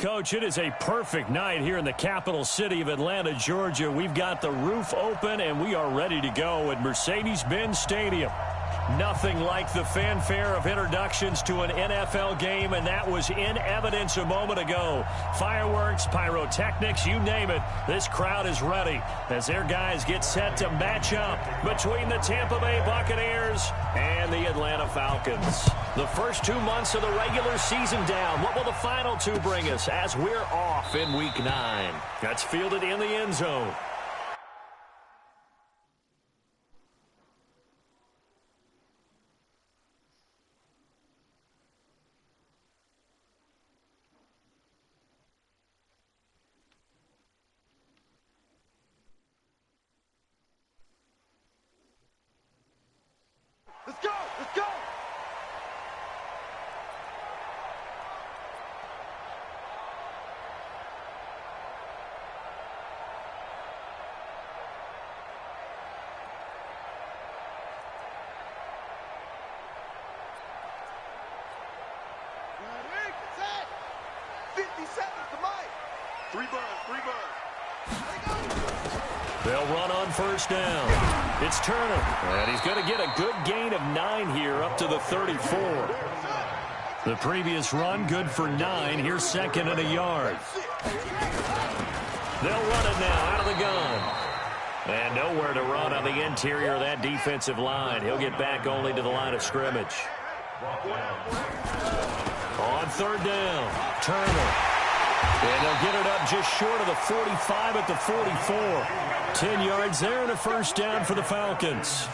Coach, it is a perfect night here in the capital city of Atlanta, Georgia. We've got the roof open, and we are ready to go at Mercedes-Benz Stadium. Nothing like the fanfare of introductions to an NFL game, and that was in evidence a moment ago. Fireworks, pyrotechnics, you name it. This crowd is ready as their guys get set to match up between the Tampa Bay Buccaneers and the Atlanta Falcons. The first 2 months of the regular season down. What will the final two bring us as we're off in Week 9? That's fielded in the end zone. Let's go! Let's go! Ready? Set! 50 seconds to Mike. Three birds. They'll run on first down. It's Turner, and he's going to get a good gain of 9 here up to the 34. The previous run, good for 9. Here's second and a yard. They'll run it now out of the gun. And nowhere to run on the interior of that defensive line. He'll get back only to the line of scrimmage. On third down, Turner. And they'll get it up just short of the 45 at the 44. 10 yards there and a first down for the Falcons.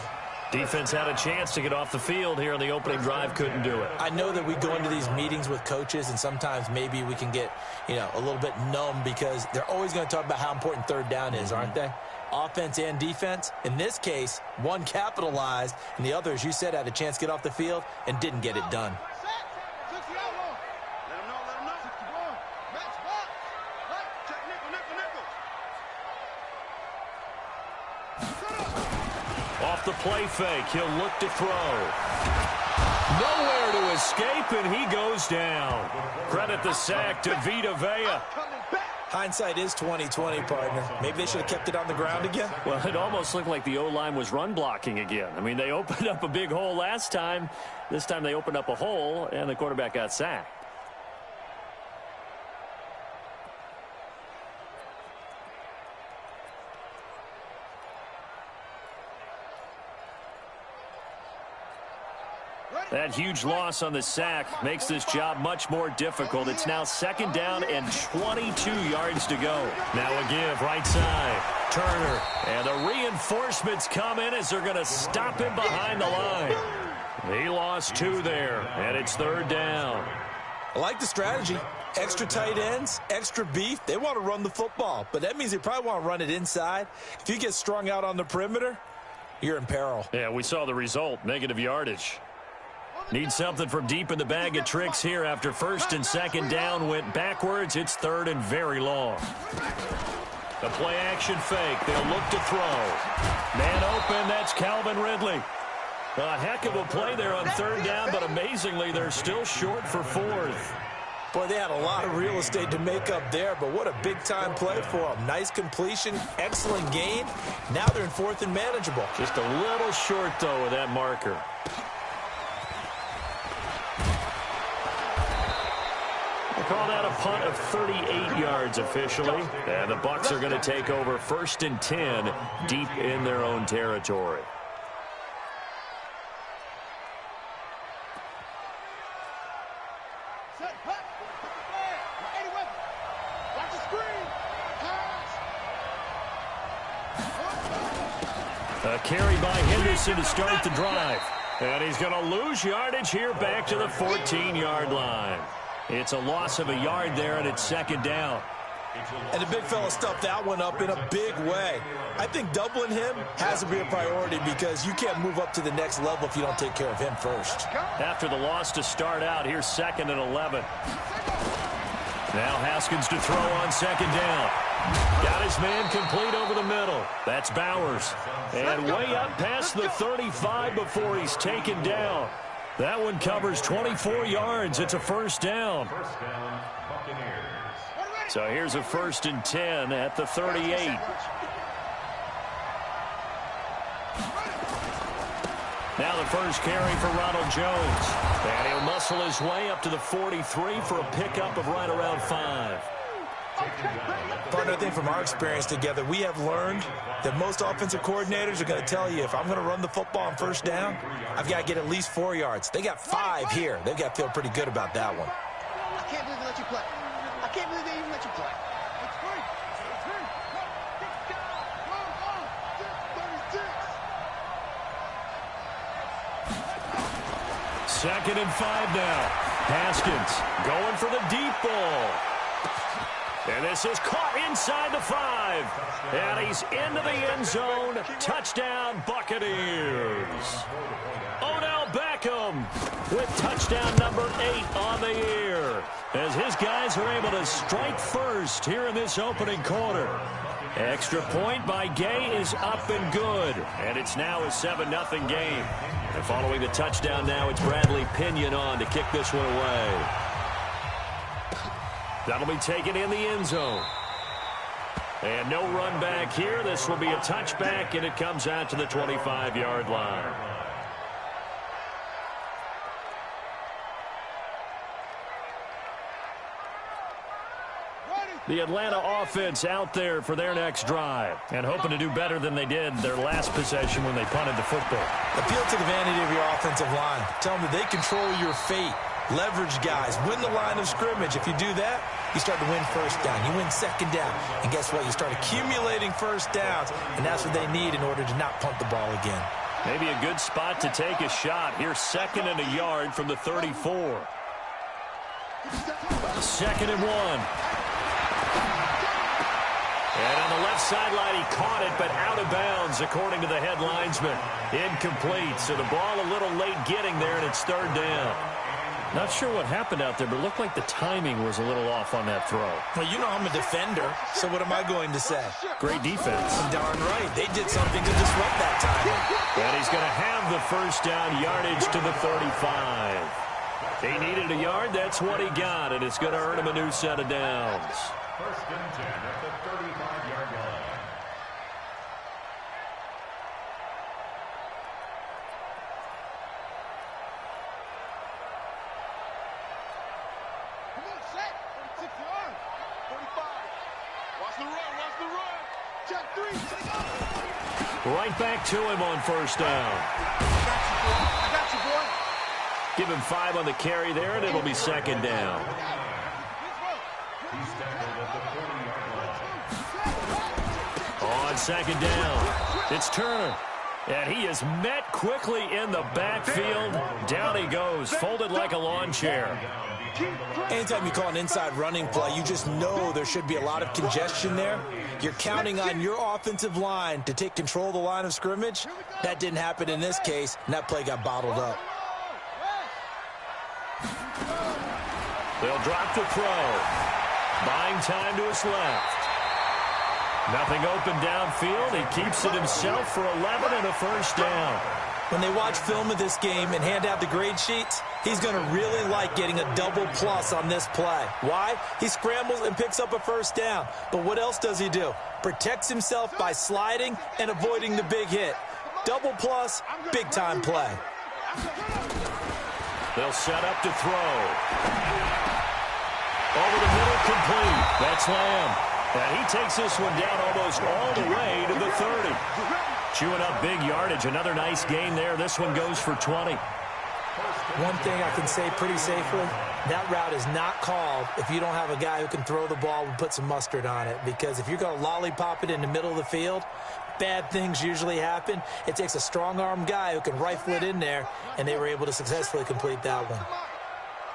Defense had a chance to get off the field here on the opening drive, couldn't do it. I know that we go into these meetings with coaches, and sometimes maybe we can get, a little bit numb because they're always going to talk about how important third down is, aren't they? Offense and defense. In this case, one capitalized, and the other, as you said, had a chance to get off the field and didn't get it done. Off the play fake, he'll look to throw. Nowhere to escape, and he goes down. Credit the sack to Vita Vea. Hindsight is 20/20, partner. Maybe they should have kept it on the ground again. Well, it almost looked like the O-line was run blocking again. I mean, they opened up a big hole last time. This time they opened up a hole, and the quarterback got sacked. That huge loss on the sack makes this job much more difficult. It's now second down and 22 yards to go. Now a give, right side. Turner. And the reinforcements come in as they're going to stop him behind the line. He lost 2 there, and it's third down. I like the strategy. Extra tight ends, extra beef. They want to run the football, but that means they probably want to run it inside. If you get strung out on the perimeter, you're in peril. Yeah, we saw the result, negative yardage. Need something from deep in the bag of tricks here after first and second down went backwards. It's third and very long. The play action fake. They'll look to throw. Man open. That's Calvin Ridley. A heck of a play there on third down, but amazingly, they're still short for fourth. Boy, they had a lot of real estate to make up there, but what a big-time play for them. Nice completion, excellent gain. Now they're in fourth and manageable. Just a little short, though, with that marker. Call that a punt of 38 yards officially. And the Bucs are going to take over first and 10 deep in their own territory. A carry by Henderson to start the drive. And he's going to lose yardage here back to the 14-yard line. It's a loss of a yard there, and it's second down. And the big fella stuffed that one up in a big way. I think doubling him has to be a priority because you can't move up to the next level if you don't take care of him first. After the loss to start out, here's second and 11. Now Haskins to throw on second down. Got his man complete over the middle. That's Bowers. And way up past the 35 before he's taken down. That one covers 24 yards. It's a first down. First down, Buccaneers. So here's a 1st and 10 at the 38. Now the first carry for Ronald Jones. And he'll muscle his way up to the 43 for a pickup of right around 5. Partner, I think from our experience together, we have learned that most offensive coordinators are going to tell you, if I'm going to run the football on 1st down, I've got to get at least 4 yards. They got 5 here. They've got to feel pretty good about that one. I can't believe they let you play. I can't believe they even let you play. Second and 5 now. Haskins going for the deep ball. And this is caught inside the 5. And he's into the end zone. Touchdown, Buccaneers. Odell Beckham with touchdown number 8 on the year, as his guys are able to strike first here in this opening quarter. Extra point by Gay is up and good. And it's now a 7-0 game. And following the touchdown now, it's Bradley Pinion on to kick this one away. That'll be taken in the end zone. And no run back here. This will be a touchback, and it comes out to the 25-yard line. The Atlanta offense out there for their next drive and hoping to do better than they did their last possession when they punted the football. Appeal to the vanity of your offensive line. Tell them that they control your fate. Leverage guys. Win the line of scrimmage. If you do that, you start to win 1st down. You win 2nd down. And guess what? You start accumulating 1st downs, and that's what they need in order to not punt the ball again. Maybe a good spot to take a shot. Here's 2nd and a yard from the 34. 2nd and 1. And on the left sideline, he caught it, but out of bounds, according to the head linesman. Incomplete, so the ball a little late getting there, and it's 3rd down. Not sure what happened out there, but it looked like the timing was a little off on that throw. Well, you know I'm a defender, so what am I going to say? Great defense. Darn right. They did something to disrupt that timing. And he's going to have the 1st down yardage to the 35. He needed a yard. That's what he got, and it's going to earn him a new set of downs. 1st and 10 at the 35-yard line. Come on, set. 46 yards. 45. Watch the run. Watch the run. Check 3. Take off. Right back to him on 1st down. I got you, boy. Give him 5 on the carry there, and it'll be 2nd down. He's tackled at the 40-yard line. On 2nd down, it's Turner. And he is met quickly in the backfield. Down he goes, folded like a lawn chair. Anytime you call an inside running play, you just know there should be a lot of congestion there. You're counting on your offensive line to take control of the line of scrimmage. That didn't happen in this case, and that play got bottled up. They'll drop the throw. Buying time to his left. Nothing open downfield. He keeps it himself for 11 and a 1st down. When they watch film of this game and hand out the grade sheets, he's going to really like getting a double plus on this play. Why? He scrambles and picks up a 1st down. But what else does he do? Protects himself by sliding and avoiding the big hit. Double plus, big-time play. They'll set up to throw. Over the middle, complete. That's Lamb. And he takes this one down almost all the way to the 30. Chewing up big yardage. Another nice gain there. This one goes for 20. One thing I can say pretty safely, that route is not called if you don't have a guy who can throw the ball and put some mustard on it. Because if you're going to lollipop it in the middle of the field, bad things usually happen. It takes a strong-arm guy who can rifle it in there, and they were able to successfully complete that one.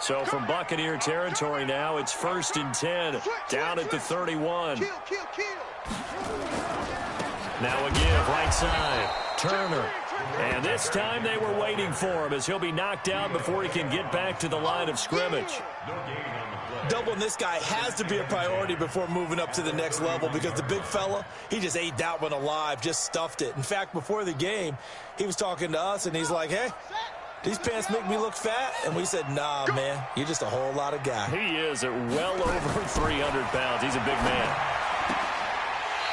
So from Buccaneer territory now, it's 1st and 10, down at the 31. Now a give, right side, Turner. And this time they were waiting for him as he'll be knocked down before he can get back to the line of scrimmage. Doubling this guy has to be a priority before moving up to the next level, because the big fella, he just ate that one alive, just stuffed it. In fact, before the game, he was talking to us, and he's like, hey, these pants make me look fat. And we said, nah, man, you're just a whole lot of guy. He is at well over 300 pounds. He's a big man.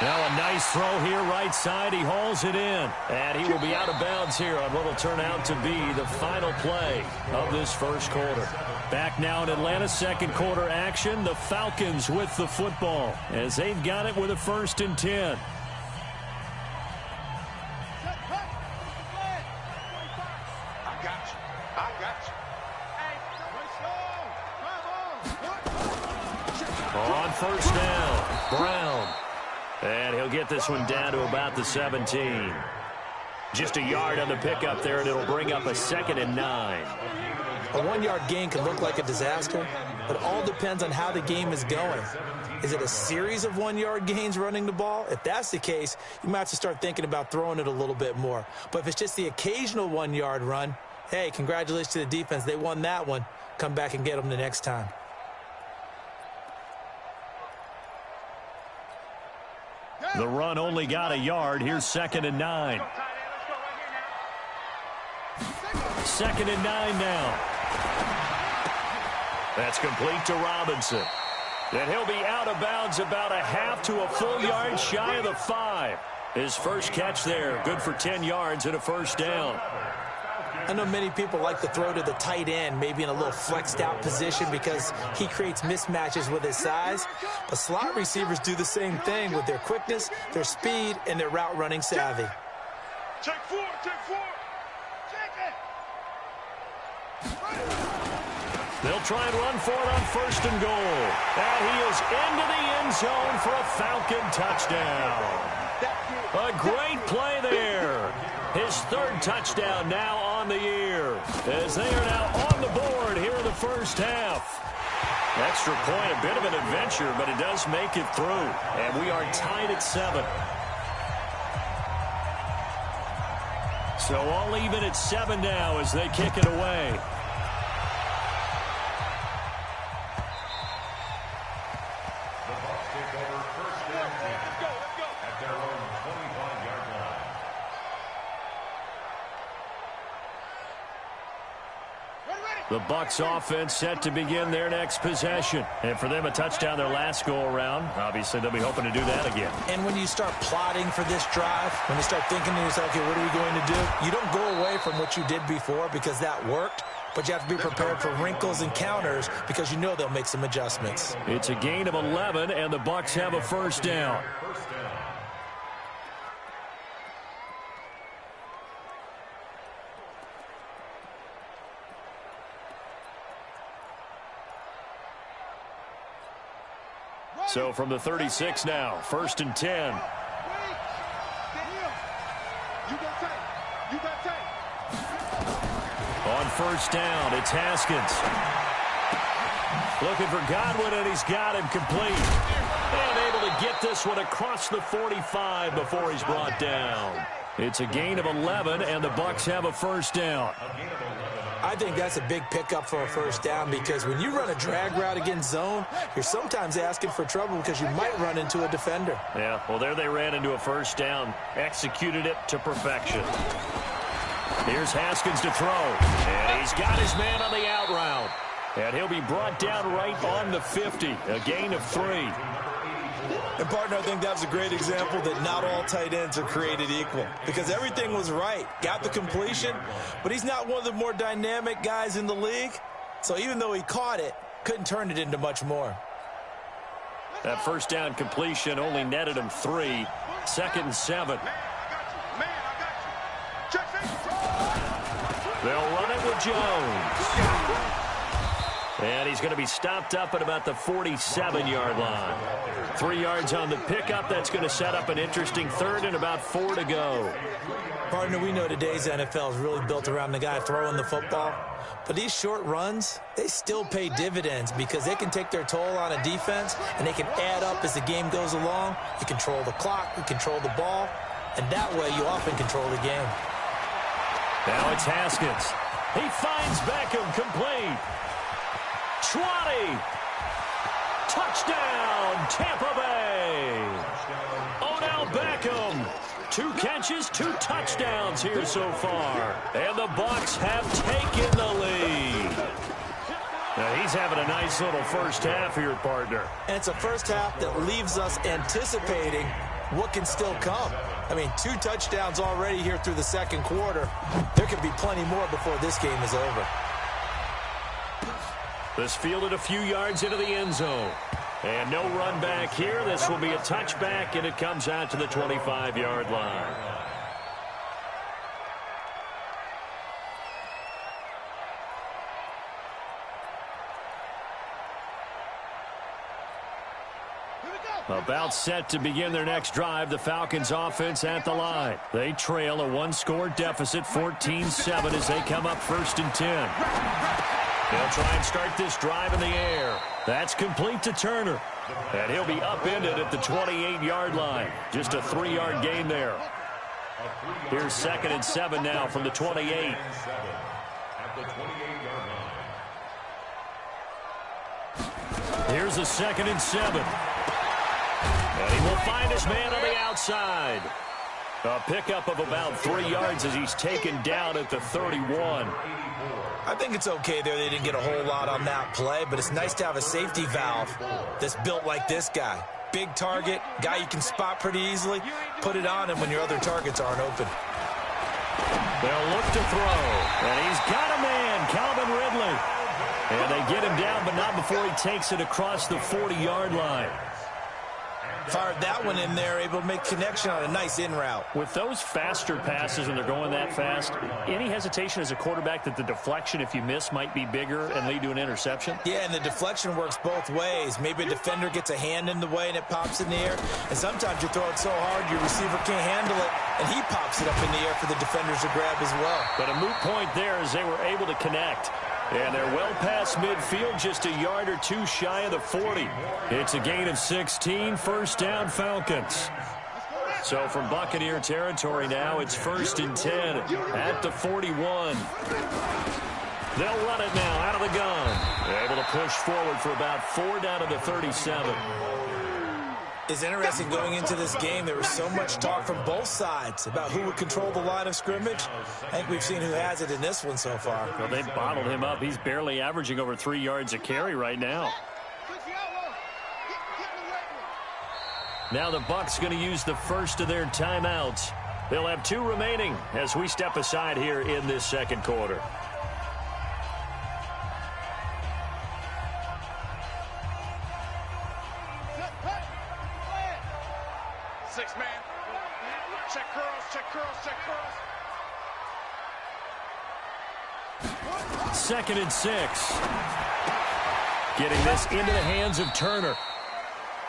Now a nice throw here right side. He hauls it in. And he will be out of bounds here on what will turn out to be the final play of this first quarter. Back now in Atlanta, second quarter action. The Falcons with the football as they've got it with a 1st and 10. On first down, Brown. And he'll get this one down to about the 17. Just a yard on the pickup there, and it'll bring up a 2nd and 9. A 1-yard gain can look like a disaster, but all depends on how the game is going. Is it a series of 1-yard gains running the ball? If that's the case, you might have to start thinking about throwing it a little bit more. But if it's just the occasional 1-yard run, hey, congratulations to the defense. They won that one. Come back and get them the next time. The run only got a yard. Here's 2nd and 9. 2nd and 9 now. That's complete to Robinson. And he'll be out of bounds about a half to a full yard shy of the 5. His first catch there, good for 10 yards and a 1st down. I know many people like to throw to the tight end, maybe in a little flexed out position because he creates mismatches with his size. But slot receivers do the same thing with their quickness, their speed, and their route running savvy. Check 4, check 4. They'll try and run for it on 1st and goal. And he is into the end zone for a Falcon touchdown. A great play there. His 3rd touchdown now on the year, as they are now on the board here in the first half. Extra point, a bit of an adventure, but it does make it through. And we are tied at 7. So all even at 7 now as they kick it away. The Bucs offense set to begin their next possession. And for them, a touchdown their last go-around. Obviously, they'll be hoping to do that again. And when you start plotting for this drive, when you start thinking to yourself, okay, what are we going to do? You don't go away from what you did before because that worked. But you have to be prepared for wrinkles and counters because you know they'll make some adjustments. It's a gain of 11, and the Bucs have a 1st down. So from the 36 now, 1st and 10. On 1st down, it's Haskins. Looking for Godwin, and he's got him complete. And able to get this one across the 45 before he's brought down. It's a gain of 11, and the Bucs have a 1st down. I think that's a big pickup for a 1st down because when you run a drag route against zone, you're sometimes asking for trouble because you might run into a defender. Yeah, well, there they ran into a 1st down. Executed it to perfection. Here's Haskins to throw. And he's got his man on the out route. And he'll be brought down right on the 50. A gain of 3. And, partner, I think that was a great example that not all tight ends are created equal because everything was right. Got the completion, but he's not one of the more dynamic guys in the league. So even though he caught it, couldn't turn it into much more. That 1st down completion only netted him 3. 2nd and 7. They'll run it with Jones. And he's going to be stopped up at about the 47-yard line. 3 yards on the pickup. That's going to set up an interesting 3rd and about 4 to go. Partner, we know today's NFL is really built around the guy throwing the football. But these short runs, they still pay dividends because they can take their toll on a defense and they can add up as the game goes along. You control the clock, you control the ball, and that way you often control the game. Now it's Haskins. He finds Beckham complete. 20. Touchdown, Tampa Bay. Odell Beckham. 2 catches, 2 touchdowns here so far. And the Bucs have taken the lead. Now, he's having a nice little first half here, partner. And it's a first half that leaves us anticipating what can still come. I mean, 2 touchdowns already here through the second quarter. There could be plenty more before this game is over. This fielded a few yards into the end zone. And no run back here. This will be a touchback, and it comes out to the 25-yard line. About set to begin their next drive, the Falcons offense at the line. They trail a 1-score deficit, 14-7, as they come up 1st and 10. They'll try and start this drive in the air. That's complete to Turner. And he'll be upended at the 28-yard line. Just a 3-yard gain there. Here's 2nd and 7 now from the 28. Here's a 2nd and 7. And he will find his man on the outside. A pickup of about 3 yards as he's taken down at the 31. I think it's okay there. They didn't get a whole lot on that play, but it's nice to have a safety valve that's built like this guy. Big target, guy you can spot pretty easily. Put it on him when your other targets aren't open. They'll look to throw, and he's got a man, Calvin Ridley. And they get him down, but not before he takes it across the 40-yard line. Fired that one in there, able to make connection on a nice in route. With those faster passes when they're going that fast, any hesitation as a quarterback that the deflection, if you miss, might be bigger and lead to an interception? Yeah, and the deflection works both ways. Maybe a defender gets a hand in the way and it pops in the air. And sometimes you throw it so hard your receiver can't handle it, and he pops it up in the air for the defenders to grab as well. But a moot point there as they were able to connect. And they're well past midfield, just a yard or 2 shy of the 40. It's a gain of 16, 1st down Falcons. So from Buccaneer territory now, it's 1st and 10 at the 41. They'll run it now out of the gun. They're able to push forward for about 4 down to the 37. It's interesting going into this game. There was so much talk from both sides about who would control the line of scrimmage. I think we've seen who has it in this one so far. Well, they've bottled him up. He's barely averaging over 3 yards a carry right now. Now the Bucs going to use the first of their timeouts. They'll have 2 remaining as we step aside here in this second quarter. 6-man. Check curls, check curls, check curls. 2nd and 6. Getting this into the hands of Turner.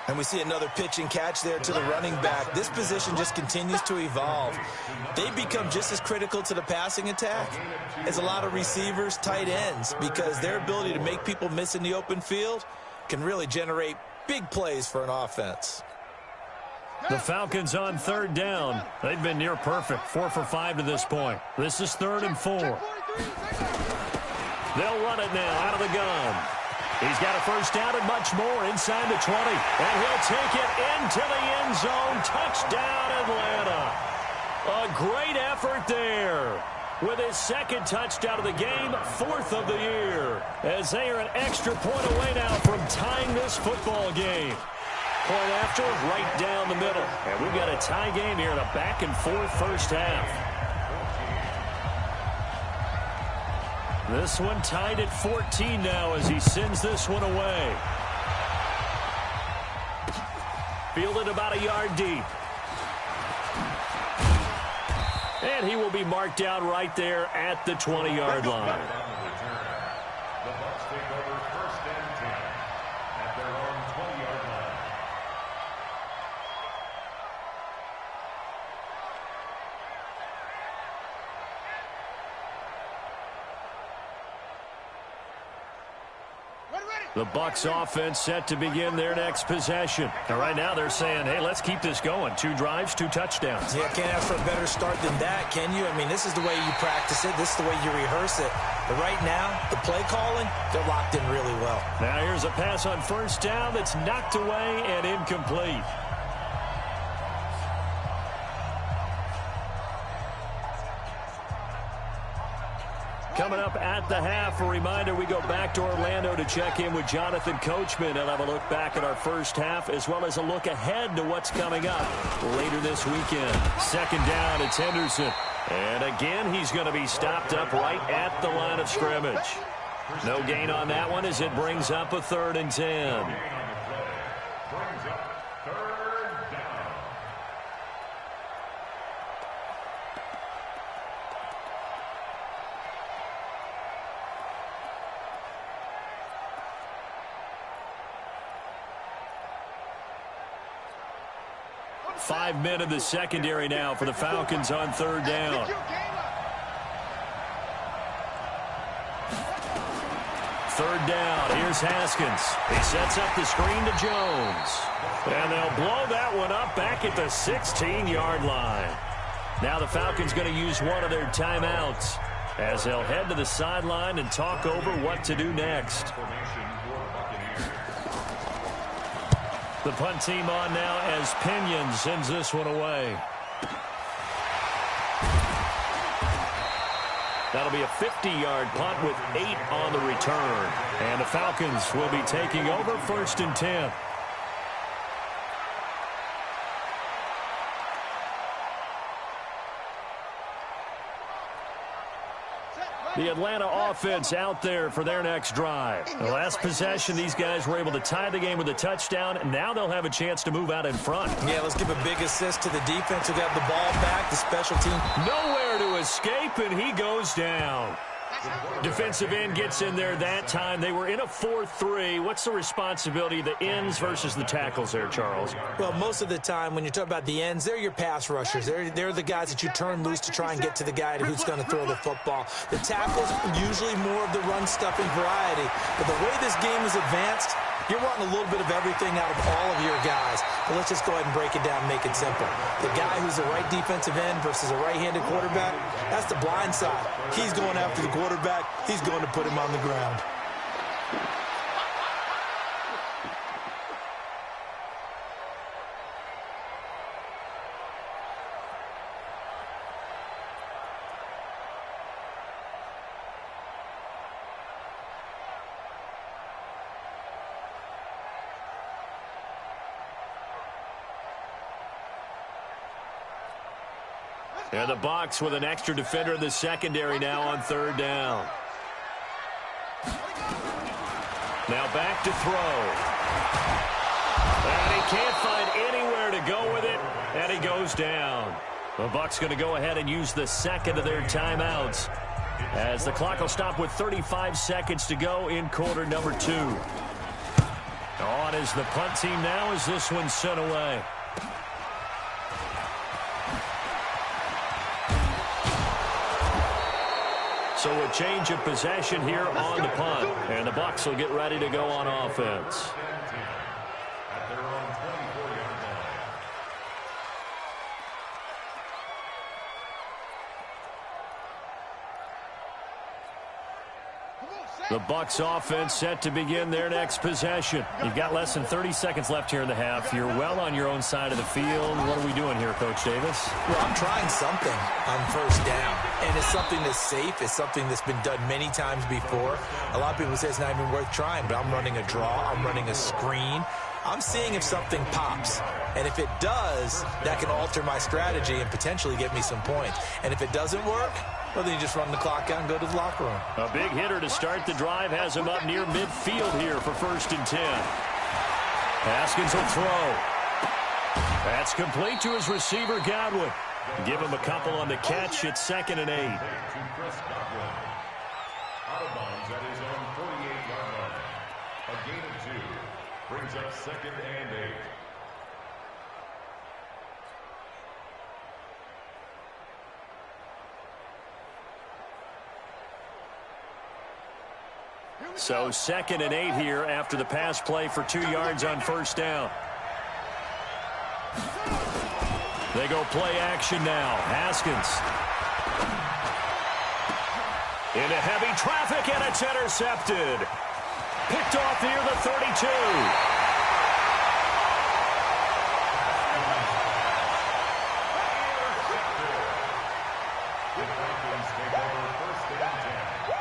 And we see another pitch and catch there to the running back. This position just continues to evolve. They become just as critical to the passing attack as a lot of receivers, tight ends, because their ability to make people miss in the open field can really generate big plays for an offense. The Falcons on 3rd down. They've been near perfect, 4 for 5 to this point. This is 3rd and 4. They'll run it now out of the gun. He's got a 1st down and much more inside the 20. And he'll take it into the end zone. Touchdown, Atlanta. A great effort there. With his 2nd touchdown of the game, 4th of the year. As they are an extra point away now from tying this football game. Point after, right down the middle. And we've got a tie game here in a back-and-forth first half. This one tied at 14 now as he sends this one away. Fielded about a yard deep. And he will be marked down right there at the 20-yard line. The Bucs take over 1st and 10 at their own 20-yard line. The Bucs offense set to begin their next possession. And right now they're saying, hey, let's keep this going. 2 drives, 2 touchdowns. Yeah, can't ask for a better start than that, can you? I mean, this is the way you practice it. This is the way you rehearse it. But right now, the play calling, they're locked in really well. Now here's a pass on 1st down that's knocked away and incomplete. Coming up at the half, a reminder, we go back to Orlando to check in with Jonathan Coachman and have a look back at our first half as well as a look ahead to what's coming up later this weekend. Second down, it's Henderson. And again, he's going to be stopped up right at the line of scrimmage. No gain on that one as it brings up a 3rd and 10. 5 men in the secondary now for the Falcons on 3rd down. 3rd down. Here's Haskins. He sets up the screen to Jones. And they'll blow that one up back at the 16-yard line. Now the Falcons going to use one of their timeouts as they'll head to the sideline and talk over what to do next. The punt team on now as Pinion sends this one away. That'll be a 50-yard punt with 8 on the return. And the Falcons will be taking over 1st and 10. The Atlanta offense out there for their next drive. The last possession, these guys were able to tie the game with a touchdown, and now they'll have a chance to move out in front. Yeah, let's give a big assist to the defense who got the ball back, the special team. Nowhere to escape, and he goes down. Defensive end gets in there that time. They were in a 4-3. What's the responsibility of the ends versus the tackles there, Charles? Well, most of the time when you talk about the ends, they're your pass rushers. They're the guys that you turn loose to try and get to the guy who's going to throw the football. The tackles, usually more of the run-stuffing variety. But the way this game is advanced, you're wanting a little bit of everything out of all of your guys. But let's just go ahead and break it down and make it simple. The guy who's the right defensive end versus a right-handed quarterback, that's the blind side. He's going after the quarterback. He's going to put him on the ground. And the Bucs with an extra defender in the secondary now on 3rd down. Now back to throw. And he can't find anywhere to go with it, and he goes down. The Bucs going to go ahead and use the second of their timeouts as the clock will stop with 35 seconds to go in quarter number 2. On is the punt team now as this one's sent away. So a change of possession here on the punt. And the Bucs will get ready to go on offense. The Bucs offense set to begin their next possession. You've got less than 30 seconds left here in the half. You're well on your own side of the field. What are we doing here, Coach Davis? Well, I'm trying something on 1st down. And it's something that's safe. It's something that's been done many times before. A lot of people say it's not even worth trying, but I'm running a draw. I'm running a screen. I'm seeing if something pops. And if it does, that can alter my strategy and potentially get me some points. And if it doesn't work, well, then you just run the clock out and go to the locker room. A big hitter to start the drive has him up near midfield here for 1st and 10. Haskins will throw. That's complete to his receiver, Godwin. Give him a couple on the catch. It's 2nd and 8. Out of bounds at his own 48-yard line. A gain of 2 brings up 2nd and 8. So 2nd and 8 here after the pass play for 2 yards on 1st down. They go play action now. Haskins. Into heavy traffic, and it's intercepted. Picked off near the 32. The Falcons take over 1st and 10.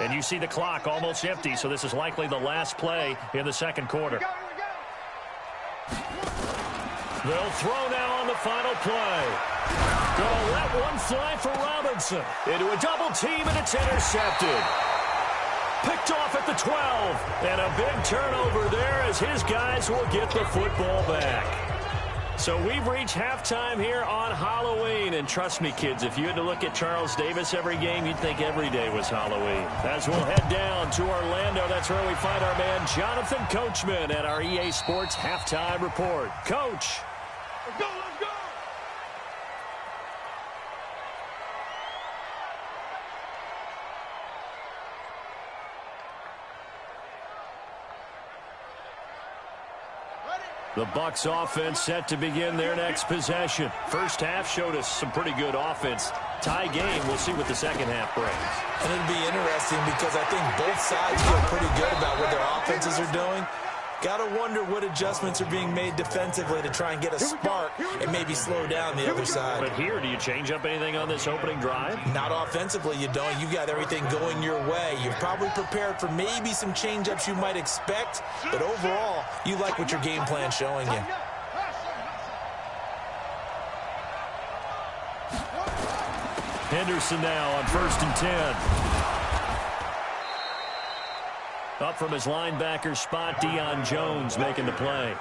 And you see the clock almost empty, so this is likely the last play in the second quarter. They'll throw now on the final play. Gonna let one fly for Robinson. Into a double team, and it's intercepted. Picked off at the 12. And a big turnover there as his guys will get the football back. So we've reached halftime here on Halloween. And trust me, kids, if you had to look at Charles Davis every game, you'd think every day was Halloween. As we'll head down to Orlando, that's where we find our man Jonathan Coachman at our EA Sports Halftime Report. Coach. Let's go, let's go! The Bucs offense set to begin their next possession. First half showed us some pretty good offense. Tie game, we'll see what the second half brings. And it'll be interesting because I think both sides feel pretty good about what their offenses are doing. Got to wonder what adjustments are being made defensively to try and get a spark and maybe slow down the other side. But here, do you change up anything on this opening drive? Not offensively, you don't. You got everything going your way. You're probably prepared for maybe some change-ups you might expect, but overall, you like what your game plan's showing you. Henderson now on 1st and 10. Up from his linebacker spot, Deion Jones making the play.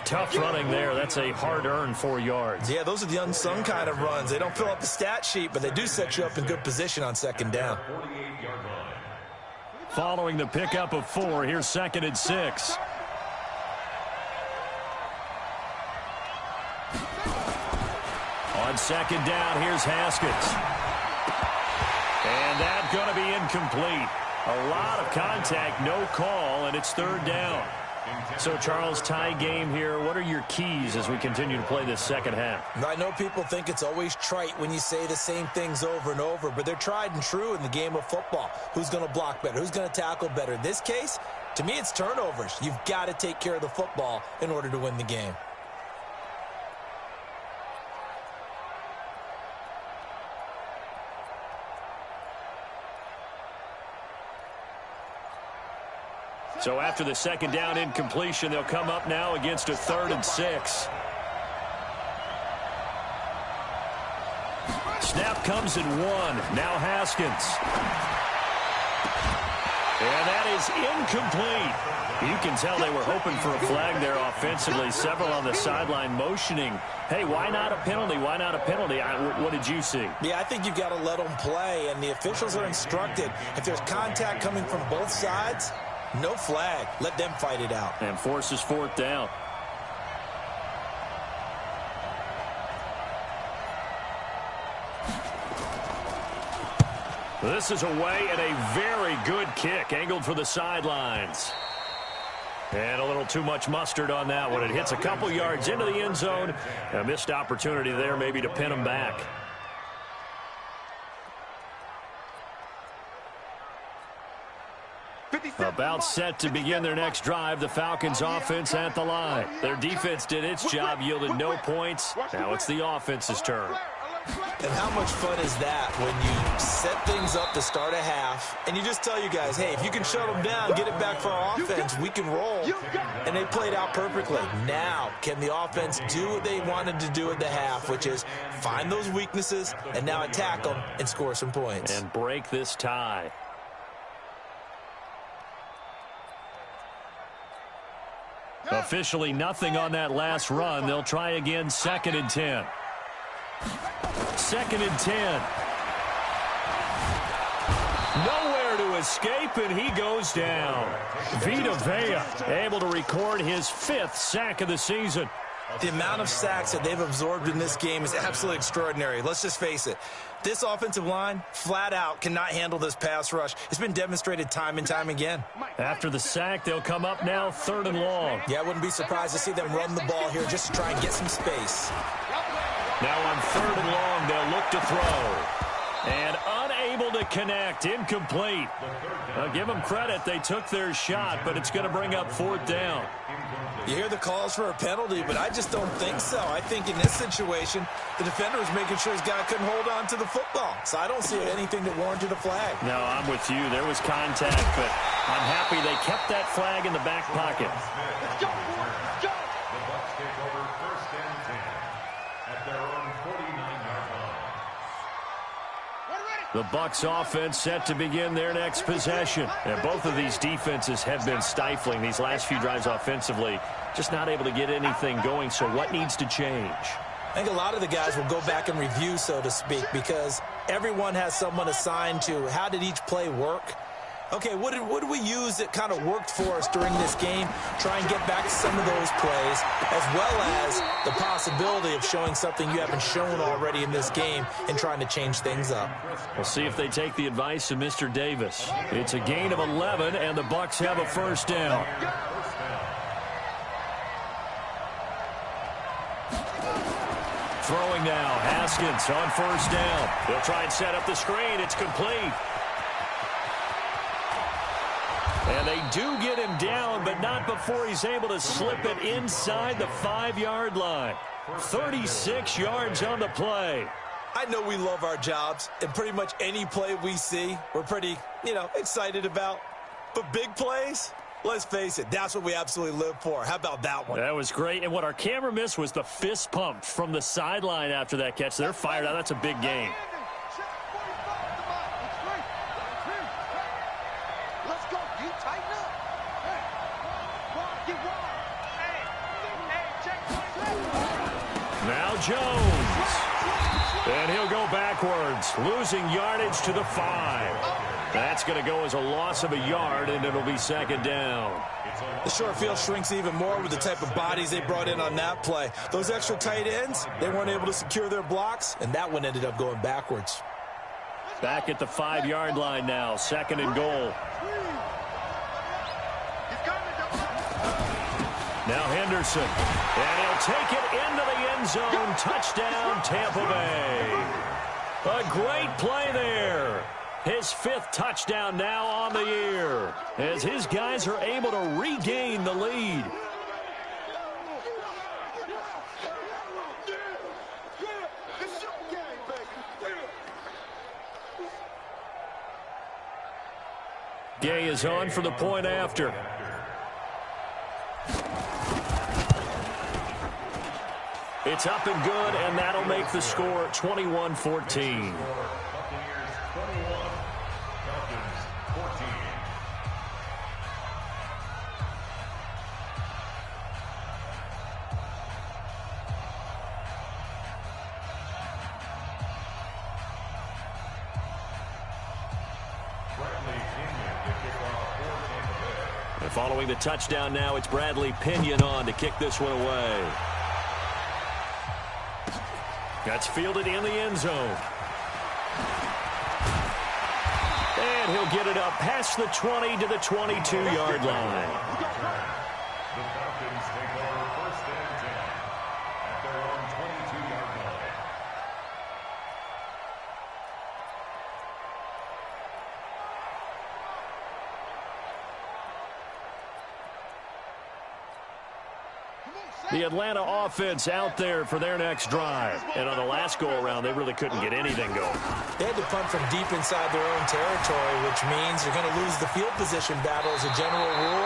Tough running there. That's a hard-earned 4 yards. Yeah, those are the unsung kind of runs. They don't fill up the stat sheet, but they do set you up in good position on second down. Following the pickup of 4, here's 2nd and 6. On 2nd down, here's Haskins. And that's going to be incomplete. A lot of contact, no call, and it's 3rd down. So, Charles, tie game here. What are your keys as we continue to play this second half? I know people think it's always trite when you say the same things over and over, but they're tried and true in the game of football. Who's going to block better? Who's going to tackle better? In this case, to me, it's turnovers. You've got to take care of the football in order to win the game. So after the 2nd down incompletion, they'll come up now against a 3rd and 6. Snap comes in 1. Now Haskins. And that is incomplete. You can tell they were hoping for a flag there offensively. Several on the sideline motioning. Hey, why not a penalty? Why not a penalty? What did you see? Yeah, I think you've got to let them play, and the officials are instructed. If there's contact coming from both sides, no flag. Let them fight it out. And forces 4th down. This is away and a very good kick angled for the sidelines. And a little too much mustard on that one. It hits a couple yards into the end zone. A missed opportunity there maybe to pin them back. About set to begin their next drive, the Falcons offense at the line. Their defense did its job, yielded no points. Now it's the offense's turn. And how much fun is that when you set things up to start a half and you just tell you guys, hey, if you can shut them down, get it back for our offense, we can roll. And they played out perfectly. Now, can the offense do what they wanted to do at the half, which is find those weaknesses and now attack them and score some points. And break this tie. Officially nothing on that last run. They'll try again, 2nd and 10. 2nd and 10. Nowhere to escape, and he goes down. Vita Vea able to record his 5th sack of the season. The amount of sacks that they've absorbed in this game is absolutely extraordinary. Let's just face it. This offensive line, flat out, cannot handle this pass rush. It's been demonstrated time and time again. After the sack, they'll come up now 3rd and long. Yeah, I wouldn't be surprised to see them run the ball here just to try and get some space. Now on 3rd and long, they'll look to throw. And unable to connect. Incomplete. I'll give them credit. They took their shot, but it's going to bring up 4th down. You hear the calls for a penalty, but I just don't think so. I think in this situation, the defender was making sure his guy couldn't hold on to the football. So I don't see anything that warranted a flag. No, I'm with you. There was contact, but I'm happy they kept that flag in the back pocket. Let's go. Let's go. The Bucs take over 1st and 10 at their own 49-yard line. The Bucs offense set to begin their next possession. And both of these defenses have been stifling these last few drives offensively. Just not able to get anything going. So what needs to change? I think a lot of the guys will go back and review, so to speak, because everyone has someone assigned to how did each play work. Okay, what did we use that kind of worked for us during this game? Try and get back to some of those plays, as well as the possibility of showing something you haven't shown already in this game and trying to change things up. We'll see if they take the advice of Mr. Davis. It's a gain of 11, and the Bucs have a 1st down. Throwing now, Haskins on 1st down. They'll try and set up the screen. It's complete. And they do get him down, but not before he's able to slip it inside the 5-yard line. 36 yards on the play. I know we love our jobs, and pretty much any play we see, we're pretty, excited about. But big plays, let's face it, that's what we absolutely live for. How about that one? That was great. And what our camera missed was the fist pump from the sideline after that catch. They're fired out. That's a big game. Let's go. You tighten up. Get wide. Now Jones. And he'll go backwards, losing yardage to the 5. That's going to go as a loss of a yard, and it'll be 2nd down. The short field shrinks even more with the type of bodies they brought in on that play. Those extra tight ends, they weren't able to secure their blocks, and that one ended up going backwards. Back at the 5-yard line now, 2nd and goal. Now Henderson, and he'll take it into the end zone. Touchdown, Tampa Bay. A great play there. His 5th touchdown now on the year, as his guys are able to regain the lead. Gay is on for the point after. It's up and good, and that'll make the score 21-14. Buccaneers 21, Falcons 14. And following the touchdown now, it's Bradley Pinion on to kick this one away. That's fielded in the end zone. And he'll get it up past the 20 to the 22-yard line. The Falcons take over 1st and 10 at their own 22-yard line. The Atlanta offense out there for their next drive. And on the last go-around, they really couldn't get anything going. They had to punt from deep inside their own territory, which means you're going to lose the field position battle as a general rule.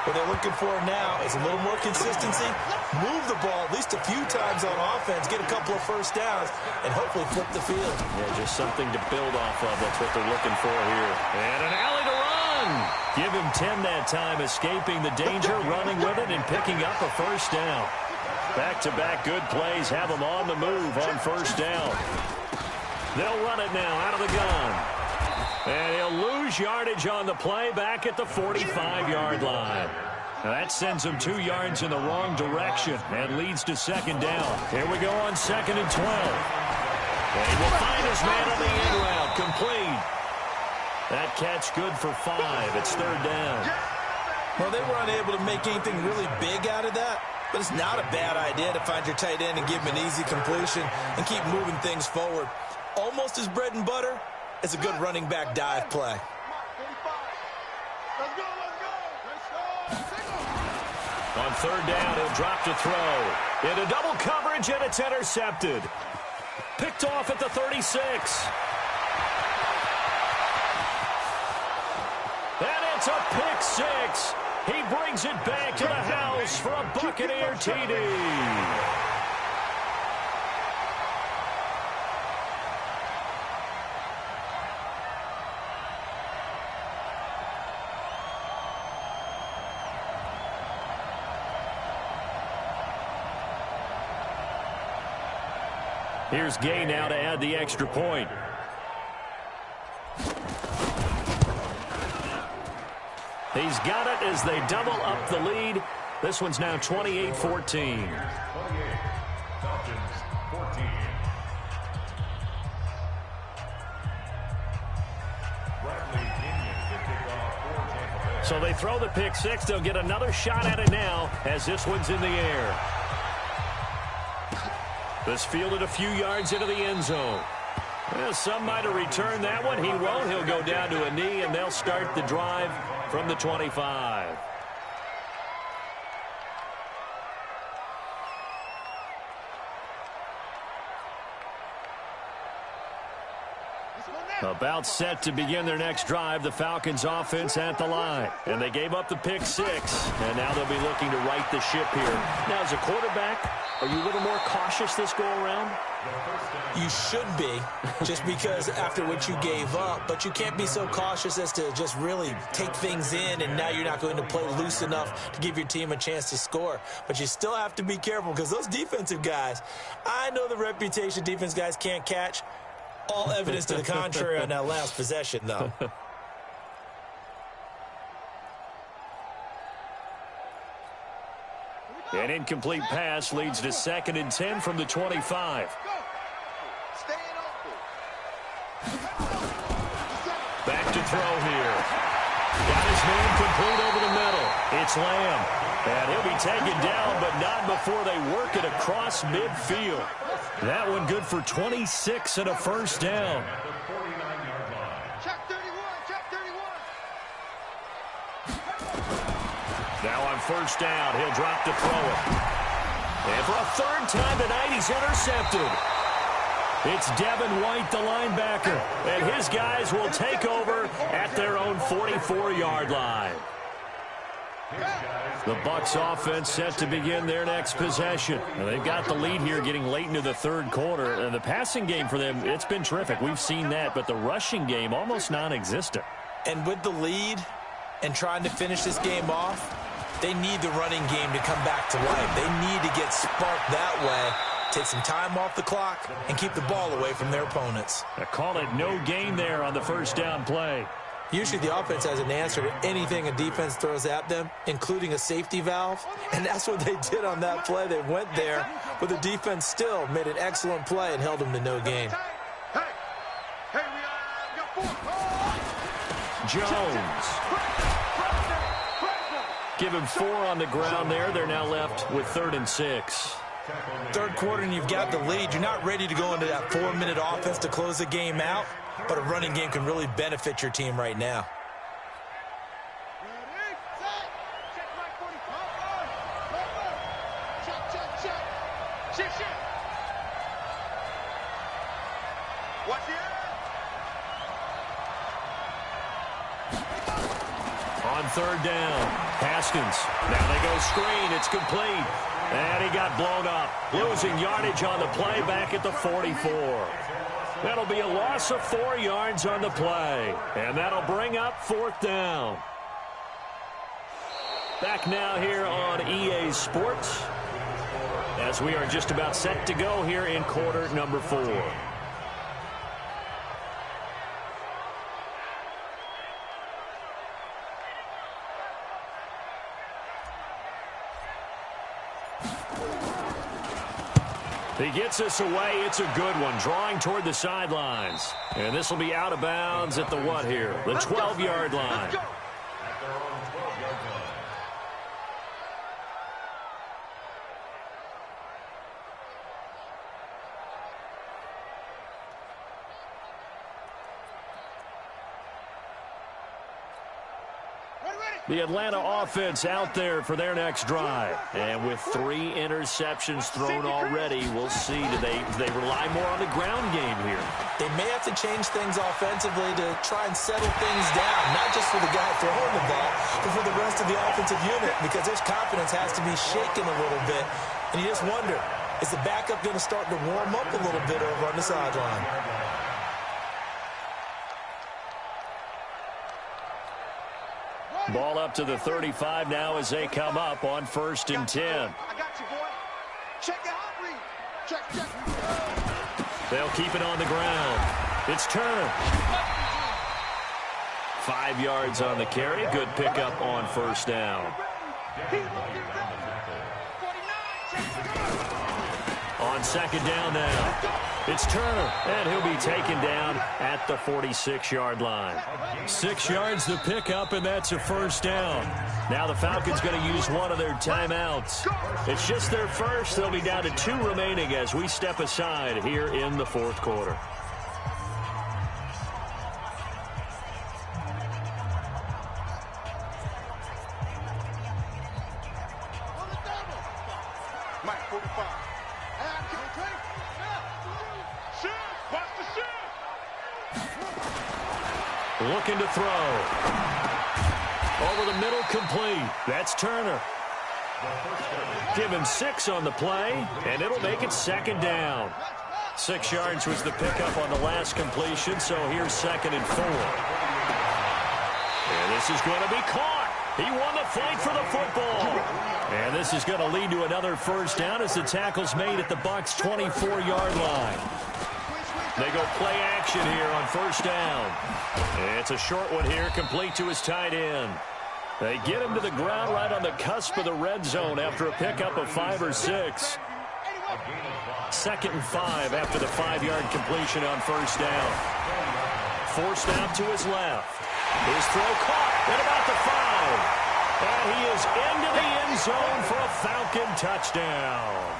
What they're looking for now is a little more consistency, move the ball at least a few times on offense, get a couple of 1st downs, and hopefully flip the field. Yeah, just something to build off of. That's what they're looking for here. And an alley to run. Give him 10 that time, escaping the danger, running with it, and picking up a 1st down. Back-to-back good plays have them on the move on 1st down. They'll run it now out of the gun. And he'll lose yardage on the play back at the 45-yard line. Now that sends him 2 yards in the wrong direction and leads to 2nd down. Here we go on 2nd and 12. And he will find his man on the end route, complete. That catch good for 5. It's 3rd down. Well, they were unable to make anything really big out of that, but it's not a bad idea to find your tight end and give him an easy completion and keep moving things forward. almost his bread and butter is a good running back dive play. Let's go, let's go. Let's go. On third down, he'll drop to throw. Into double coverage, and it's intercepted. Picked off at the 36. And it's a pick six. He brings it back to the house for a Buccaneer TD. Here's Gay now to add the extra point. He's got it as they double up the lead. This one's now 28-14. 28. Falcons 14. So they throw the pick six. They'll get another shot at it now as this one's in the air. This fielded a few yards into the end zone. Well, some might have returned that one. He won't. He'll go down to a knee, and they'll start the drive from the 25. About set to begin their next drive, the Falcons offense at the line. And they gave up the pick six, and now they'll be looking to right the ship here. Now, as a quarterback, are you a little more cautious this go-around? You should be, just because after what you gave up, but you can't be so cautious as to just really take things in, and now you're not going to play loose enough to give your team a chance to score. But you still have to be careful because those defensive guys, I know the reputation defense guys can't catch. All evidence to the contrary on that last possession, though. An incomplete pass leads to 2nd and 10 from the 25. Back to throw here. Got his man complete over the middle. It's Lamb. And he'll be taken down, but not before they work it across midfield. That one good for 26 and a first down. Check 31, check 31. Now on first down, he'll drop to throw it. And for a third time tonight, he's intercepted. It's Devin White, the linebacker, and his guys will take over at their own 44-yard line. The Bucs offense set to begin their next possession. Now, they've got the lead here getting late into the third quarter. And the passing game for them, it's been terrific. We've seen that, but the rushing game almost non-existent. And with the lead and trying to finish this game off, they need the running game to come back to life. They need to get sparked that way, take some time off the clock, and keep the ball away from their opponents. I call it no gain there on the first down play. Usually the offense has an answer to anything a defense throws at them, including a safety valve. And that's what they did on that play. They went there, but the defense still made an excellent play and held them to no gain. We got 4. Jones. Give him 4 on the ground there. They're now left with 3rd and 6. Third quarter and you've got the lead. You're not ready to go into that 4-minute offense to close the game out, but a running game can really benefit your team right now. Ready, set. Check my 45. Check, check, check. Check, check. Watch the end. On third down, Haskins. Now they go screen. It's complete. And he got blown up. Losing yardage on the play back at the 44. That'll be a loss of 4 yards on the play. And that'll bring up 4th down. Back now here on EA Sports, as we are just about set to go here in quarter number 4. He gets us away. It's a good one. Drawing toward the sidelines. And this will be out of bounds at the what here? The 12-yard line. The Atlanta offense out there for their next drive. And with 3 interceptions thrown already, we'll see. Do they rely more on the ground game here? They may have to change things offensively to try and settle things down, not just for the guy throwing the ball, but for the rest of the offensive unit, because their confidence has to be shaken a little bit. And you just wonder, is the backup going to start to warm up a little bit over on the sideline? Ball up to the 35 now as they come up on 1st and 10. I got you, boy. Check your hot read. Check. They'll keep it on the ground. It's Turner. 5 yards on the carry. Good pickup on 1st down. On 2nd down now. It's Turner, and he'll be taken down at the 46-yard line. 6 yards to pick up, and that's a 1st down. Now the Falcons going to use one of their timeouts. It's just their first. They'll be down to 2 remaining as we step aside here in the 4th quarter. Mike, 45. Looking to throw. Over the middle, complete. That's Turner. Give him 6 on the play, and it'll make it 2nd down. 6 yards was the pickup on the last completion, so here's 2nd and 4. And this is going to be caught. He won the fight for the football. And this is going to lead to another 1st down as the tackle's made at the Bucs' 24-yard line. They go play action here on 1st down. It's a short one here, complete to his tight end. They get him to the ground right on the cusp of the red zone after a pickup of 5 or 6. 2nd and 5 after the 5-yard completion on 1st down. Forced out to his left. His throw caught at about the 5. And he is into the end zone for a Falcon touchdown.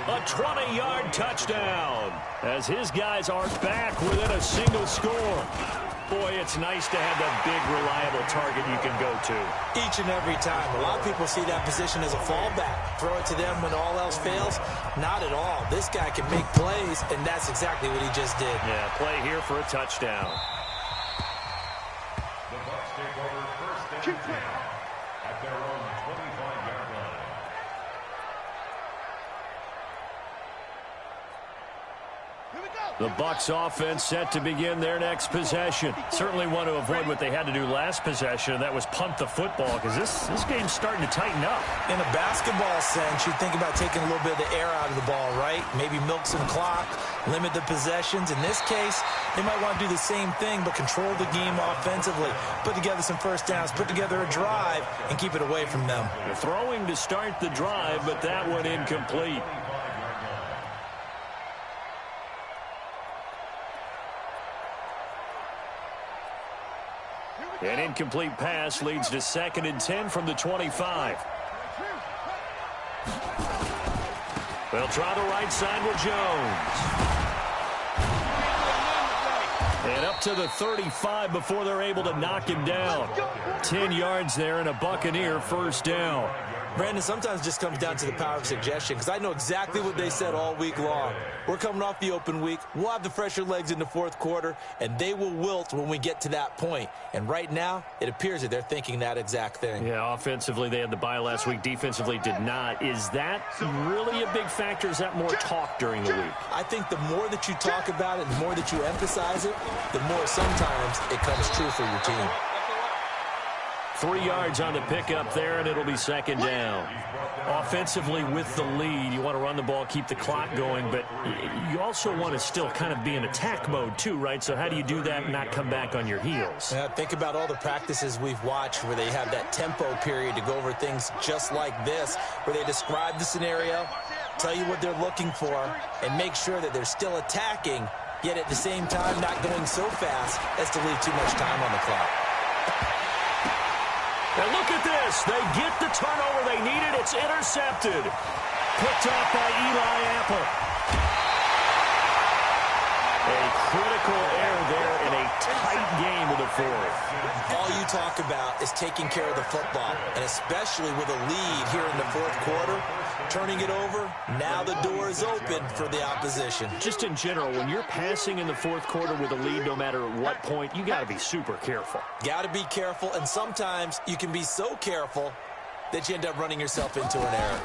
A 20-yard touchdown as his guys are back within a single score. Boy, it's nice to have that big, reliable target you can go to. Each and every time. A lot of people see that position as a fallback. Throw it to them when all else fails. Not at all. This guy can make plays, and that's exactly what he just did. Yeah, play here for a touchdown. The Bucs take over 1st and 10 at their own 25-yard line. The Bucs offense set to begin their next possession. Certainly want to avoid what they had to do last possession, and that was punt the football, because this game's starting to tighten up. In a basketball sense, you think about taking a little bit of the air out of the ball, right? Maybe milk some clock, limit the possessions. In this case, they might want to do the same thing, but control the game offensively. Put together some 1st downs, put together a drive, and keep it away from them. They're throwing to start the drive, but that one incomplete. An incomplete pass leads to 2nd and 10 from the 25. They'll try the right side with Jones. And up to the 35 before they're able to knock him down. 10 yards there and a Buccaneer 1st down. Brandon, sometimes it just comes down to the power of suggestion, because I know exactly what they said all week long. We're coming off the open week. We'll have the fresher legs in the 4th quarter, and they will wilt when we get to that point. And right now, it appears that they're thinking that exact thing. Yeah, offensively, they had the bye last week. Defensively, did not. Is that really a big factor? Is that more talk during the week? I think the more that you talk about it, the more that you emphasize it, the more sometimes it comes true for your team. 3 yards on the pickup there, and it'll be 2nd down. Offensively with the lead, you want to run the ball, keep the clock going, but you also want to still kind of be in attack mode too, right? So how do you do that and not come back on your heels? Yeah, think about all the practices we've watched where they have that tempo period to go over things just like this, where they describe the scenario, tell you what they're looking for, and make sure that they're still attacking, yet at the same time not going so fast as to leave too much time on the clock. And look at this. They get the turnover they needed. It's intercepted. Picked off by Eli Apple. A critical error there in a tight game with a 4th. All you talk about is taking care of the football, and especially with a lead here in the fourth quarter, turning it over, now the door is open for the opposition. Just in general, when you're passing in the fourth quarter with a lead, no matter at what point, you got to be super careful. Got to be careful, and sometimes you can be so careful that you end up running yourself into an error.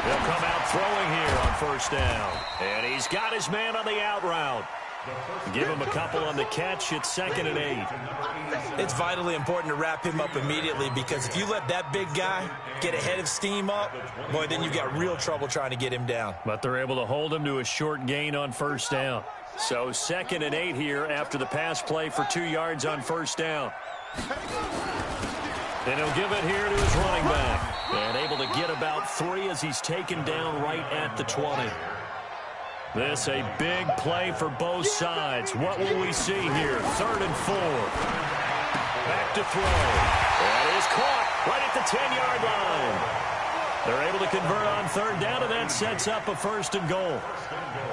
He'll come out throwing here on first down. And he's got his man on the out route. Give him a couple on the catch. It's 2nd and 8. It's vitally important to wrap him up immediately, because if you let that big guy get ahead of steam up, boy, then you've got real trouble trying to get him down. But they're able to hold him to a short gain on first down. So 2nd and 8 here after the pass play for 2 yards on first down. And he'll give it here to his running back. And able to get about 3 as he's taken down right at the 20. This a big play for both sides. What will we see here? 3rd and 4. Back to throw. That is caught right at the 10-yard line. They're able to convert on 3rd down, and that sets up a 1st and goal.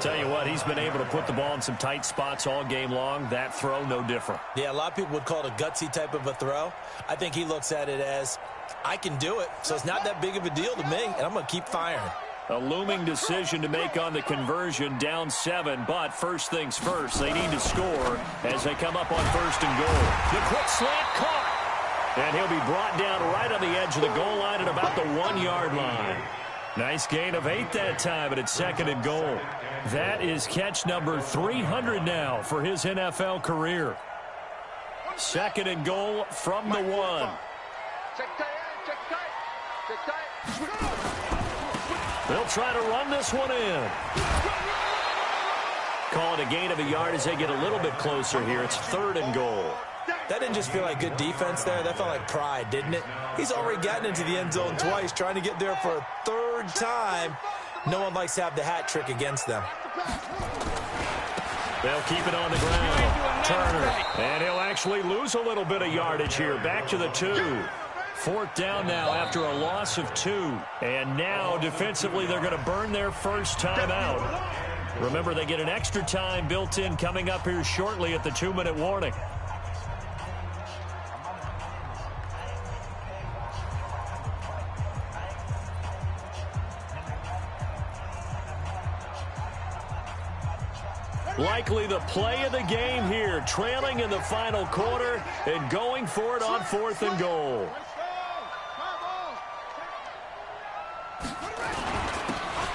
Tell you what, he's been able to put the ball in some tight spots all game long. That throw, no different. Yeah, a lot of people would call it a gutsy type of a throw. I think he looks at it as, I can do it, so it's not that big of a deal to me, and I'm going to keep firing. A looming decision to make on the conversion, down 7, but first things first, they need to score as they come up on 1st and goal. The quick slant caught, and he'll be brought down right on the edge of the goal line at about the 1-yard line. Nice gain of 8 that time, and it's 2nd and goal. That is catch number 300 now for his NFL career. 2nd and goal from the 1. They'll try to run this one in. Call it a gain of a yard as they get a little bit closer here. It's 3rd and goal. That didn't just feel like good defense there. That felt like pride, didn't it? He's already gotten into the end zone twice, trying to get there for a 3rd time. No one likes to have the hat trick against them. They'll keep it on the ground. Turner. And he'll actually lose a little bit of yardage here. Back to the 2. 4th down now after a loss of 2. And now defensively they're going to burn their first time out. Remember, they get an extra time built in coming up here shortly at the 2-minute warning. Likely the play of the game here, trailing in the final quarter and going for it on 4th and goal.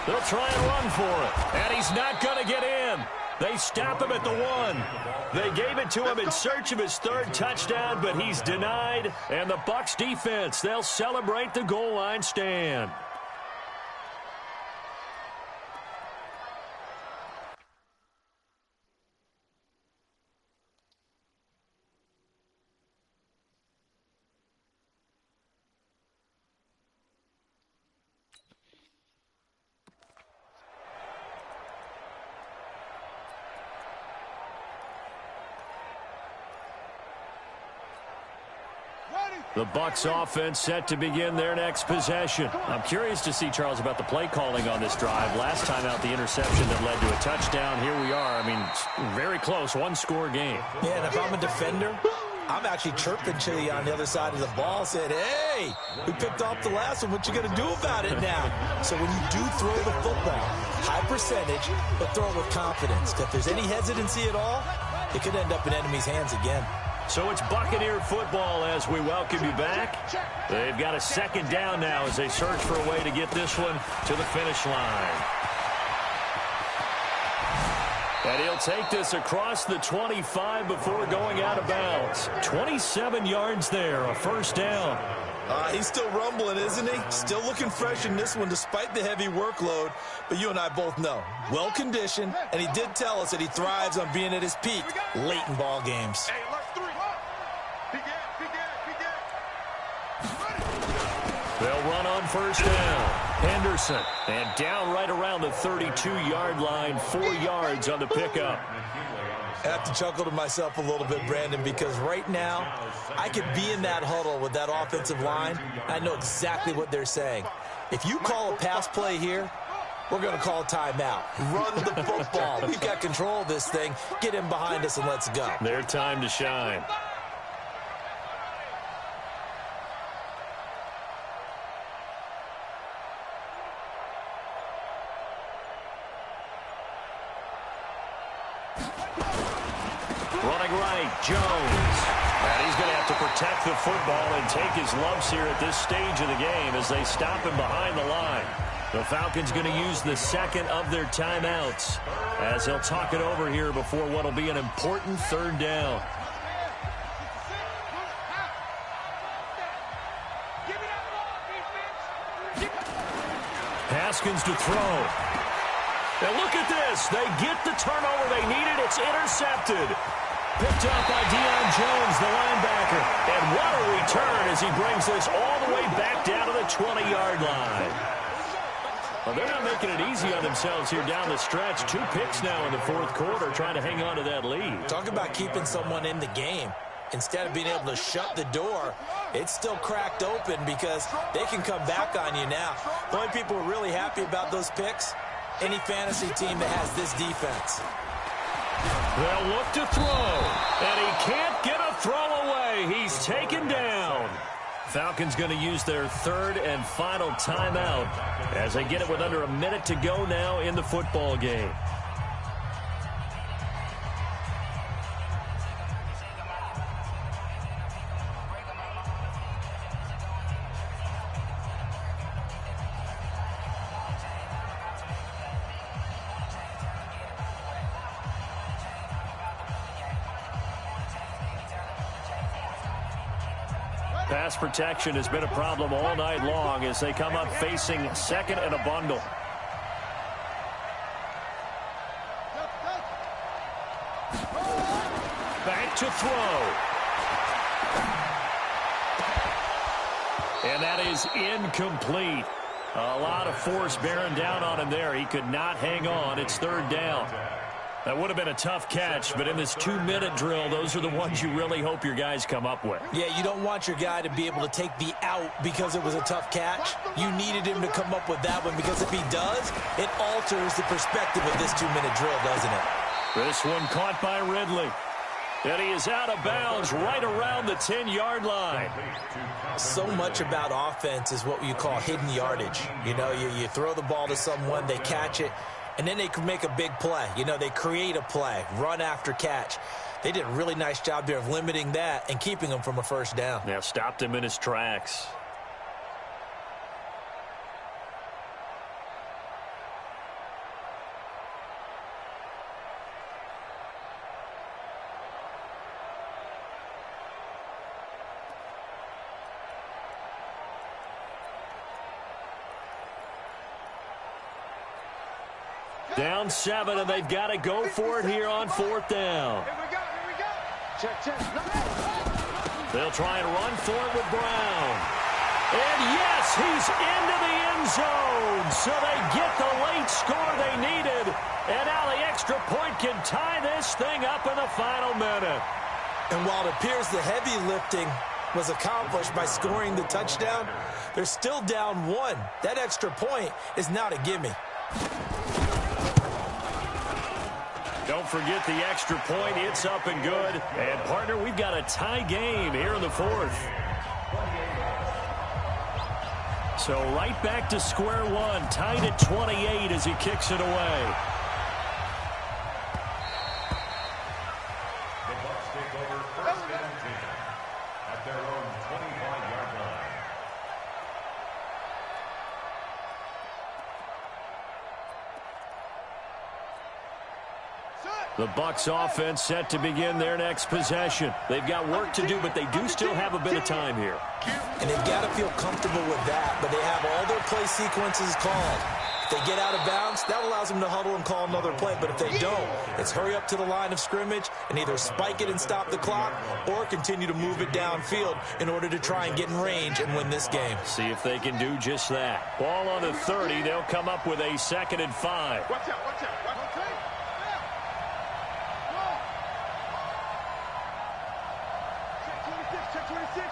They'll try and run for it, and he's not going to get in. They stop him at the 1. They gave it to him in search of his 3rd touchdown, but he's denied. And the Bucs defense, they'll celebrate the goal line stand. The Bucs offense set to begin their next possession. I'm curious to see, Charles, about the play calling on this drive. Last time out, the interception that led to a touchdown. Here we are. I mean, very close, 1-score game. Yeah, and if I'm a defender, I'm actually chirping to you on the other side of the ball, said, hey, we picked off the last one. What you going to do about it now? So when you do throw the football, high percentage, but throw it with confidence. If there's any hesitancy at all, it could end up in enemy's hands again. So it's Buccaneer football as we welcome you back. They've got a 2nd down now as they search for a way to get this one to the finish line. And he'll take this across the 25 before going out of bounds. 27 yards there, a 1st down. He's still rumbling, isn't he? Still looking fresh in this one despite the heavy workload. But you and I both know, well-conditioned, and he did tell us that he thrives on being at his peak late in ball games. They'll run on 1st down. Henderson, and down right around the 32-yard line, 4 yards on the pickup. I have to chuckle to myself a little bit, Brandon, because right now I could be in that huddle with that offensive line. I know exactly what they're saying. If you call a pass play here, We're going to call timeout. Run the football. We've got control of this thing. Get him behind us and let's go. Their time to shine. Running right, Jones. And he's going to have to protect the football and take his lumps here at this stage of the game as they stop him behind the line. The Falcons going to use the second of their timeouts as they'll talk it over here before what will be an important third down. Haskins to throw. Now look at this. They get the turnover they needed. It's intercepted. Picked up by Deion Jones, the linebacker. And what a return as he brings this all the way back down to the 20-yard line. Well, they're not making it easy on themselves here down the stretch. 2 picks now in the fourth quarter trying to hang on to that lead. Talk about keeping someone in the game. Instead of being able to shut the door, it's still cracked open because they can come back on you now. The only people who are really happy about those picks, any fantasy team that has this defense. They'll look to throw, and he can't get a throw away. He's taken down. Falcons going to use their third and final timeout as they get it with under a minute to go now in the football game. Pass protection has been a problem all night long as they come up facing second and a bundle. Back to throw. And that is incomplete. A lot of force bearing down on him there. He could not hang on. It's third down. That would have been a tough catch, but in this 2-minute drill, those are the ones you really hope your guys come up with. Yeah, you don't want your guy to be able to take the out because it was a tough catch. You needed him to come up with that one because if he does, it alters the perspective of this 2-minute drill, doesn't it? This one caught by Ridley. And he is out of bounds right around the 10-yard line. So much about offense is what you call hidden yardage. You know, you throw the ball to someone, they catch it, and then they can make a big play. You know, they create a play, run after catch. They did a really nice job there of limiting that and keeping him from a first down. Now stopped him in his tracks. Down 7, and they've got to go for it here on fourth down. Here we go. Check. They'll try and run for it with Brown. And yes, he's into the end zone. So they get the late score they needed. And now the extra point can tie this thing up in the final minute. And while it appears the heavy lifting was accomplished by scoring the touchdown, they're still down 1. That extra point is not a gimme. Don't forget the extra point. It's up and good. And, partner, we've got a tie game here in the fourth. So right back to square one. Tied at 28 as he kicks it away. The Bucs take over first and 10 at their own 25-yard line. The Bucs offense set to begin their next possession. They've got work to do, but they do still have a bit of time here. And they've got to feel comfortable with that, but they have all their play sequences called. If they get out of bounds, that allows them to huddle and call another play. But if they don't, it's hurry up to the line of scrimmage and either spike it and stop the clock or continue to move it downfield in order to try and get in range and win this game. See if they can do just that. Ball on the 30. They'll come up with a 2nd and 5. Watch out. Check 26.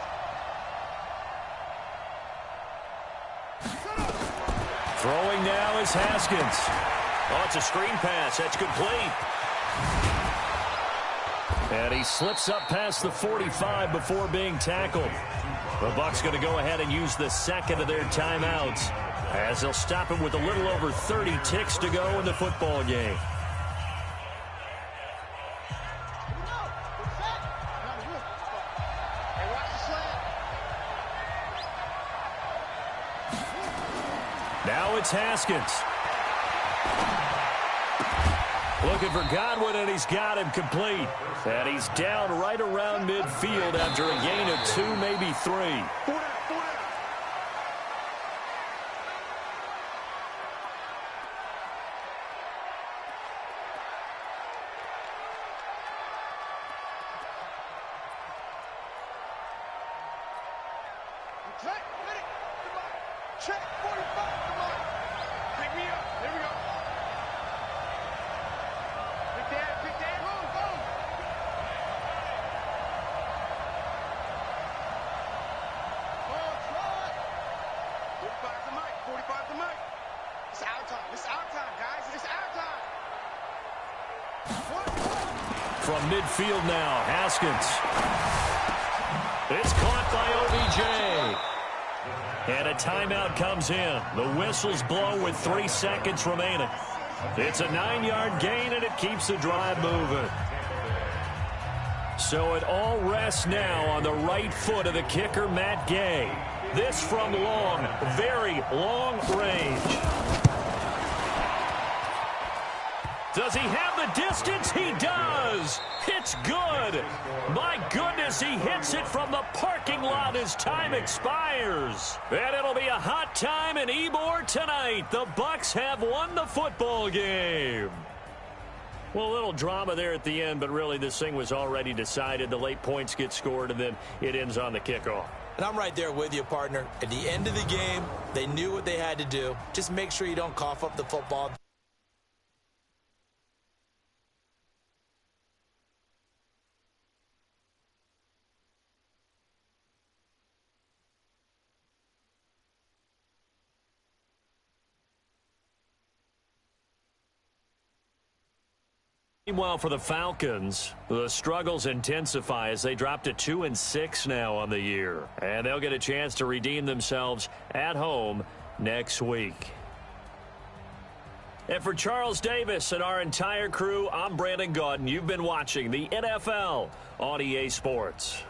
Throwing now is Haskins. Oh, it's a screen pass. That's complete. And he slips up past the 45 before being tackled. The Bucs going to go ahead and use the second of their timeouts as they'll stop it with a little over 30 ticks to go in the football game. Now it's Haskins. Looking for Godwin, and he's got him complete. And he's down right around midfield after a gain of 2, maybe 3. Check, 45, come on. Pick me up. Here we go. Pick that. Go. Oh, try. 45 to Mike. 45 to Mike. It's our time. It's our time, guys. It's our time. From midfield now, Haskins. It's caught by OBJ. And a timeout comes in. The whistles blow with 3 seconds remaining. It's a 9-yard gain, and it keeps the drive moving. So it all rests now on the right foot of the kicker, Matt Gay. This from long, very long range. Does he have the distance? He does. It's good. My goodness, he hits it from the parking lot as time expires. And it'll be a hot time in Ybor tonight. The Bucs have won the football game. Well, a little drama there at the end, but really this thing was already decided. The late points get scored, and then it ends on the kickoff. And I'm right there with you, partner. At the end of the game, they knew what they had to do. Just make sure you don't cough up the football. Meanwhile, for the Falcons, the struggles intensify as they drop to 2-6 now on the year. And they'll get a chance to redeem themselves at home next week. And for Charles Davis and our entire crew, I'm Brandon Gaudin. You've been watching the NFL on EA Sports.